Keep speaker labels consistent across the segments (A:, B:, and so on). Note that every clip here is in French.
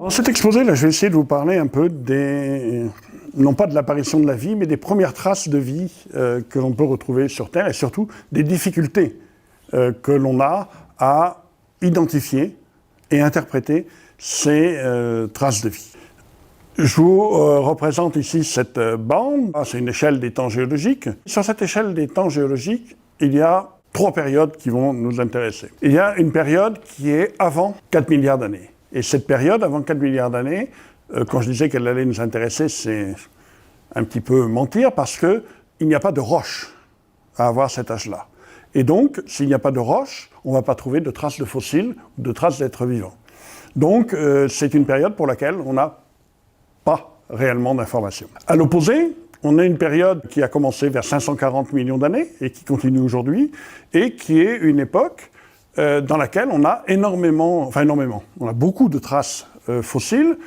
A: Dans cet exposé, là, je vais essayer de vous parler un peu non pas de l'apparition de la vie, mais des premières traces de vie que l'on peut retrouver sur Terre et surtout des difficultés que l'on a à identifier et interpréter ces traces de vie. Je vous représente ici cette bande. C'est une échelle des temps géologiques. Sur cette échelle des temps géologiques, il y a 3 périodes qui vont nous intéresser. Il y a une période qui est avant 4 milliards d'années. Et cette période, avant 4 milliards d'années, quand je disais qu'elle allait nous intéresser, c'est un petit peu mentir parce qu'il n'y a pas de roche à avoir cet âge-là. Et donc, s'il n'y a pas de roche, on ne va pas trouver de traces de fossiles ou de traces d'êtres vivants. Donc, c'est une période pour laquelle on n'a pas réellement d'informations. À l'opposé, on a une période qui a commencé vers 540 millions d'années et qui continue aujourd'hui, et qui est une époque dans laquelle on a on a beaucoup de traces fossiles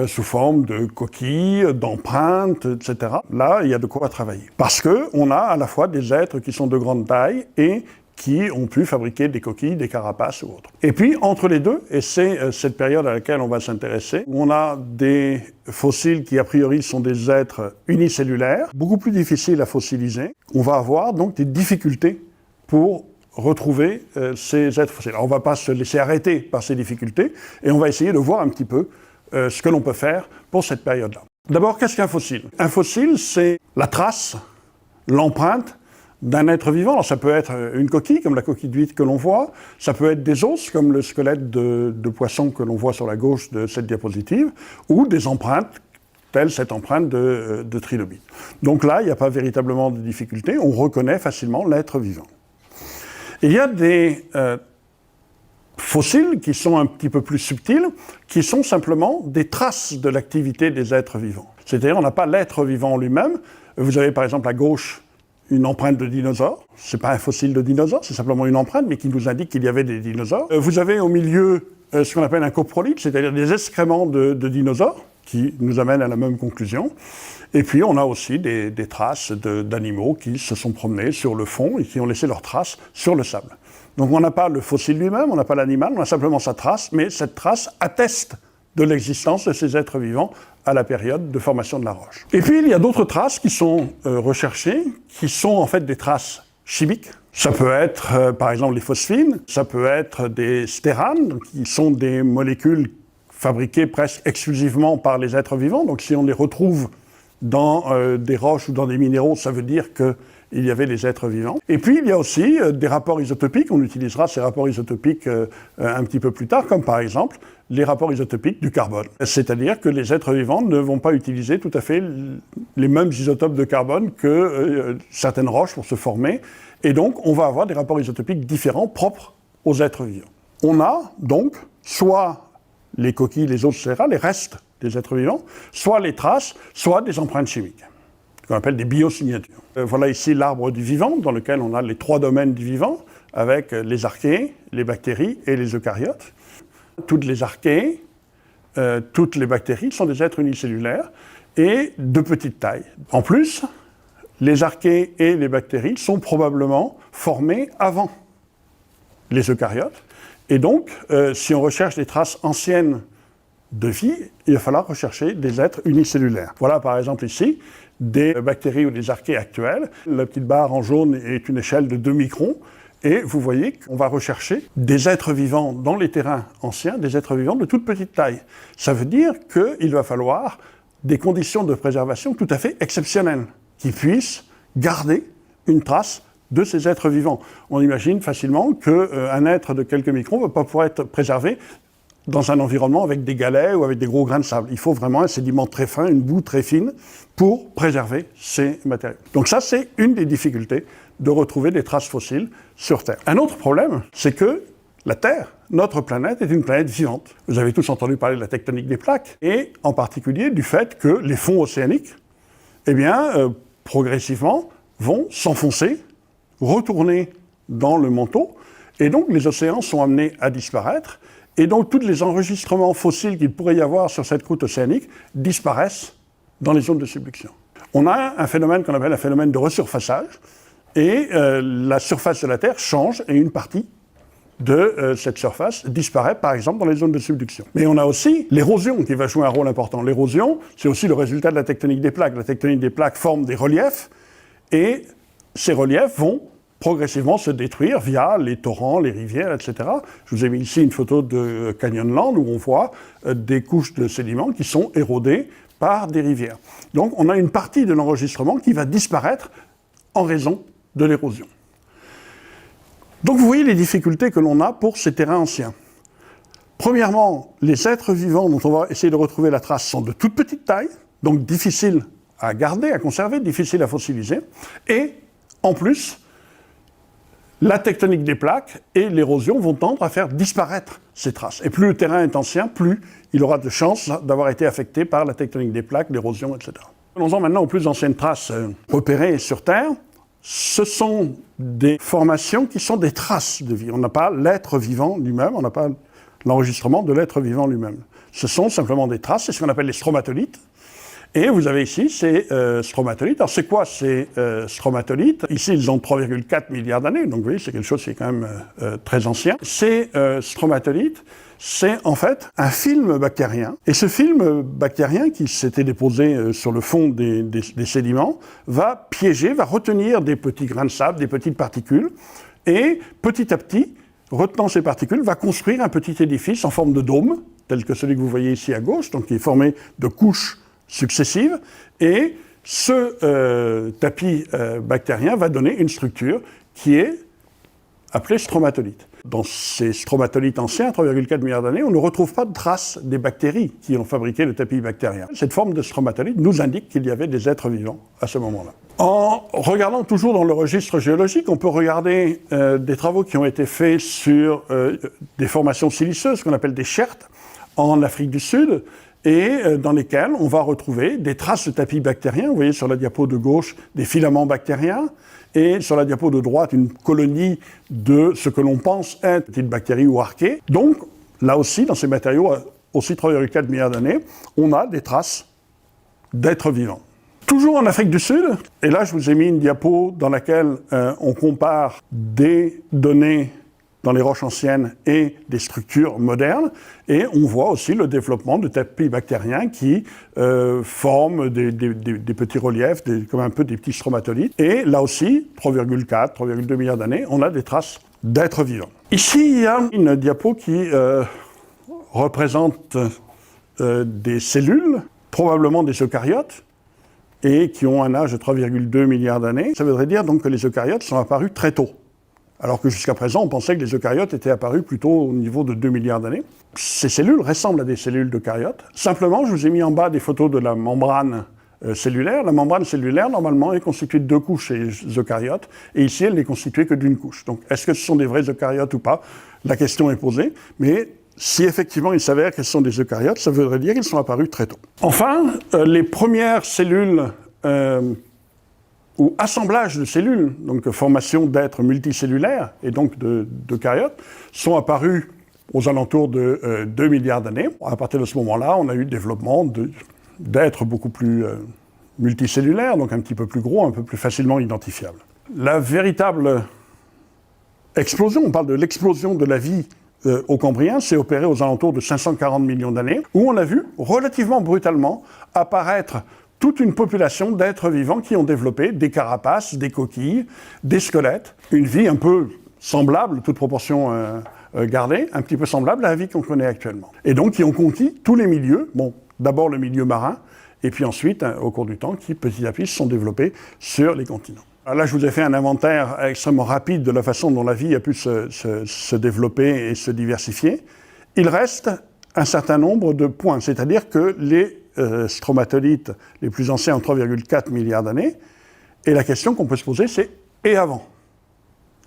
A: sous forme de coquilles, d'empreintes, etc. Là, il y a de quoi travailler. Parce qu'on a à la fois des êtres qui sont de grande taille et qui ont pu fabriquer des coquilles, des carapaces ou autres. Et puis, entre les deux, et c'est cette période à laquelle on va s'intéresser, on a des fossiles qui, a priori, sont des êtres unicellulaires, beaucoup plus difficiles à fossiliser. On va avoir donc des difficultés pour retrouver ces êtres fossiles. Alors, on ne va pas se laisser arrêter par ces difficultés, et on va essayer de voir un petit peu ce que l'on peut faire pour cette période-là. D'abord, qu'est-ce qu'un fossile? Un fossile, c'est la trace, l'empreinte d'un être vivant. Alors, ça peut être une coquille, comme la coquille d'huître que l'on voit, ça peut être des os, comme le squelette de poisson que l'on voit sur la gauche de cette diapositive, ou des empreintes, telle cette empreinte de trilobite. Donc là, il n'y a pas véritablement de difficulté, on reconnaît facilement l'être vivant. Il y a des fossiles qui sont un petit peu plus subtils, qui sont simplement des traces de l'activité des êtres vivants. C'est-à-dire, on n'a pas l'être vivant lui-même. Vous avez par exemple à gauche une empreinte de dinosaure. Ce n'est pas un fossile de dinosaure, c'est simplement une empreinte, mais qui nous indique qu'il y avait des dinosaures. Vous avez au milieu ce qu'on appelle un coprolite, c'est-à-dire des excréments de dinosaures, qui nous amènent à la même conclusion. Et puis on a aussi des traces d'animaux qui se sont promenés sur le fond et qui ont laissé leurs traces sur le sable. Donc on n'a pas le fossile lui-même, on n'a pas l'animal, on a simplement sa trace, mais cette trace atteste de l'existence de ces êtres vivants à la période de formation de la roche. Et puis il y a d'autres traces qui sont recherchées, qui sont en fait des traces chimiques. Ça peut être par exemple les phosphines, ça peut être des stéranes, qui sont des molécules fabriquées presque exclusivement par les êtres vivants. Donc si on les retrouve dans des roches ou dans des minéraux, ça veut dire qu'il y avait des êtres vivants. Et puis il y a aussi des rapports isotopiques, on utilisera ces rapports isotopiques un petit peu plus tard, comme par exemple les rapports isotopiques du carbone. C'est-à-dire que les êtres vivants ne vont pas utiliser tout à fait les mêmes isotopes de carbone que certaines roches pour se former, et donc on va avoir des rapports isotopiques différents propres aux êtres vivants. On a donc soit les coquilles, les os, etc., les restes des êtres vivants, soit les traces, soit des empreintes chimiques, qu'on appelle des biosignatures. Voilà ici l'arbre du vivant, dans lequel on a les 3 domaines du vivant, avec les archées, les bactéries et les eucaryotes. Toutes les archées, toutes les bactéries sont des êtres unicellulaires et de petite taille. En plus, les archées et les bactéries sont probablement formées avant les eucaryotes. Et donc, si on recherche des traces anciennes de vie, il va falloir rechercher des êtres unicellulaires. Voilà par exemple ici des bactéries ou des archées actuelles. La petite barre en jaune est une échelle de 2 microns. Et vous voyez qu'on va rechercher des êtres vivants dans les terrains anciens, des êtres vivants de toute petite taille. Ça veut dire qu'il va falloir des conditions de préservation tout à fait exceptionnelles, qui puissent garder une trace de ces êtres vivants. On imagine facilement qu'un être de quelques microns ne va pas pouvoir être préservé dans un environnement avec des galets ou avec des gros grains de sable. Il faut vraiment un sédiment très fin, une boue très fine, pour préserver ces matériaux. Donc ça, c'est une des difficultés de retrouver des traces fossiles sur Terre. Un autre problème, c'est que la Terre, notre planète, est une planète vivante. Vous avez tous entendu parler de la tectonique des plaques, et en particulier du fait que les fonds océaniques, progressivement, vont s'enfoncer, retourner dans le manteau, et donc les océans sont amenés à disparaître, et donc tous les enregistrements fossiles qu'il pourrait y avoir sur cette croûte océanique disparaissent dans les zones de subduction. On a un phénomène qu'on appelle un phénomène de resurfaçage, et la surface de la Terre change, et une partie de cette surface disparaît, par exemple, dans les zones de subduction. Mais on a aussi l'érosion qui va jouer un rôle important. L'érosion, c'est aussi le résultat de la tectonique des plaques. La tectonique des plaques forme des reliefs, et ces reliefs vont progressivement se détruire via les torrents, les rivières, etc. Je vous ai mis ici une photo de Canyonland où on voit des couches de sédiments qui sont érodées par des rivières. Donc on a une partie de l'enregistrement qui va disparaître en raison de l'érosion. Donc vous voyez les difficultés que l'on a pour ces terrains anciens. Premièrement, les êtres vivants dont on va essayer de retrouver la trace sont de toute petite taille, donc difficiles à garder, à conserver, difficiles à fossiliser, et en plus, la tectonique des plaques et l'érosion vont tendre à faire disparaître ces traces. Et plus le terrain est ancien, plus il aura de chances d'avoir été affecté par la tectonique des plaques, l'érosion, etc. Allons-en maintenant aux plus anciennes traces repérées sur Terre. Ce sont des formations qui sont des traces de vie. On n'a pas l'être vivant lui-même, on n'a pas l'enregistrement de l'être vivant lui-même. Ce sont simplement des traces, c'est ce qu'on appelle les stromatolites. Et vous avez ici ces stromatolites. Alors c'est quoi ces stromatolites? Ici ils ont 3,4 milliards d'années, donc vous voyez c'est quelque chose qui est quand même très ancien. Ces stromatolites, c'est en fait un film bactérien. Et ce film bactérien qui s'était déposé sur le fond des sédiments va piéger, va retenir des petits grains de sable, des petites particules, et petit à petit, retenant ces particules, va construire un petit édifice en forme de dôme, tel que celui que vous voyez ici à gauche, donc qui est formé de couches successives, et ce tapis bactérien va donner une structure qui est appelée stromatolite. Dans ces stromatolites anciens, 3,4 milliards d'années, on ne retrouve pas de traces des bactéries qui ont fabriqué le tapis bactérien. Cette forme de stromatolite nous indique qu'il y avait des êtres vivants à ce moment-là. En regardant toujours dans le registre géologique, on peut regarder des travaux qui ont été faits sur des formations siliceuses, qu'on appelle des schertes, en Afrique du Sud, et dans lesquels on va retrouver des traces de tapis bactériens. Vous voyez sur la diapo de gauche des filaments bactériens, et sur la diapo de droite une colonie de ce que l'on pense être une petite bactérie ou archée. Donc là aussi, dans ces matériaux, aussi 3,4 milliards d'années, on a des traces d'êtres vivants. Toujours en Afrique du Sud, et là je vous ai mis une diapo dans laquelle on compare des données dans les roches anciennes et des structures modernes, et on voit aussi le développement de tapis bactériens qui forment des petits reliefs, comme un peu des petits stromatolites. Et là aussi, 3,4, 3,2 milliards d'années, on a des traces d'êtres vivants. Ici, il y a une diapo qui représente des cellules, probablement des eucaryotes, et qui ont un âge de 3,2 milliards d'années. Ça voudrait dire donc que les eucaryotes sont apparus très tôt. Alors que jusqu'à présent, on pensait que les eucaryotes étaient apparus plutôt au niveau de 2 milliards d'années. Ces cellules ressemblent à des cellules d'eucaryotes. Simplement, je vous ai mis en bas des photos de la membrane cellulaire. La membrane cellulaire, normalement, est constituée de 2 couches chez les eucaryotes, et ici, elle n'est constituée que d'une couche. Donc, est-ce que ce sont des vrais eucaryotes ou pas? La question est posée, mais si effectivement il s'avère que ce sont des eucaryotes, ça voudrait dire qu'ils sont apparus très tôt. Enfin, les premières cellules ou assemblage de cellules, donc formation d'êtres multicellulaires et donc d'eucaryotes, sont apparus aux alentours de 2 milliards d'années. À partir de ce moment-là, on a eu le développement d'êtres beaucoup plus multicellulaires, donc un petit peu plus gros, un peu plus facilement identifiables. La véritable explosion, on parle de l'explosion de la vie au Cambrien, s'est opérée aux alentours de 540 millions d'années, où on a vu relativement brutalement apparaître toute une population d'êtres vivants qui ont développé des carapaces, des coquilles, des squelettes, une vie un peu semblable, toute proportion gardée, un petit peu semblable à la vie qu'on connaît actuellement. Et donc qui ont conquis tous les milieux, bon, d'abord le milieu marin, et puis ensuite, au cours du temps, qui petit à petit se sont développés sur les continents. Alors là, je vous ai fait un inventaire extrêmement rapide de la façon dont la vie a pu se développer et se diversifier. Il reste un certain nombre de points, c'est-à-dire que les stromatolites les plus anciens ont 3,4 milliards d'années, et la question qu'on peut se poser, c'est « et avant ?»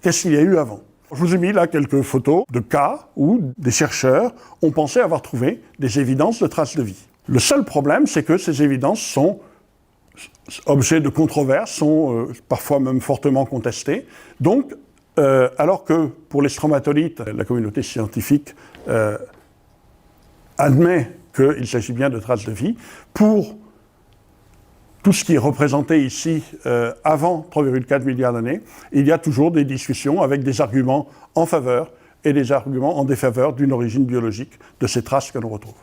A: Qu'est-ce qu'il y a eu avant? Je vous ai mis là quelques photos de cas où des chercheurs ont pensé avoir trouvé des évidences de traces de vie. Le seul problème, c'est que ces évidences sont objets de controverse, sont parfois même fortement contestées. Donc, alors que pour les stromatolites, la communauté scientifique admet qu'il s'agit bien de traces de vie, pour tout ce qui est représenté ici avant 3,4 milliards d'années, il y a toujours des discussions avec des arguments en faveur et des arguments en défaveur d'une origine biologique de ces traces que l'on retrouve.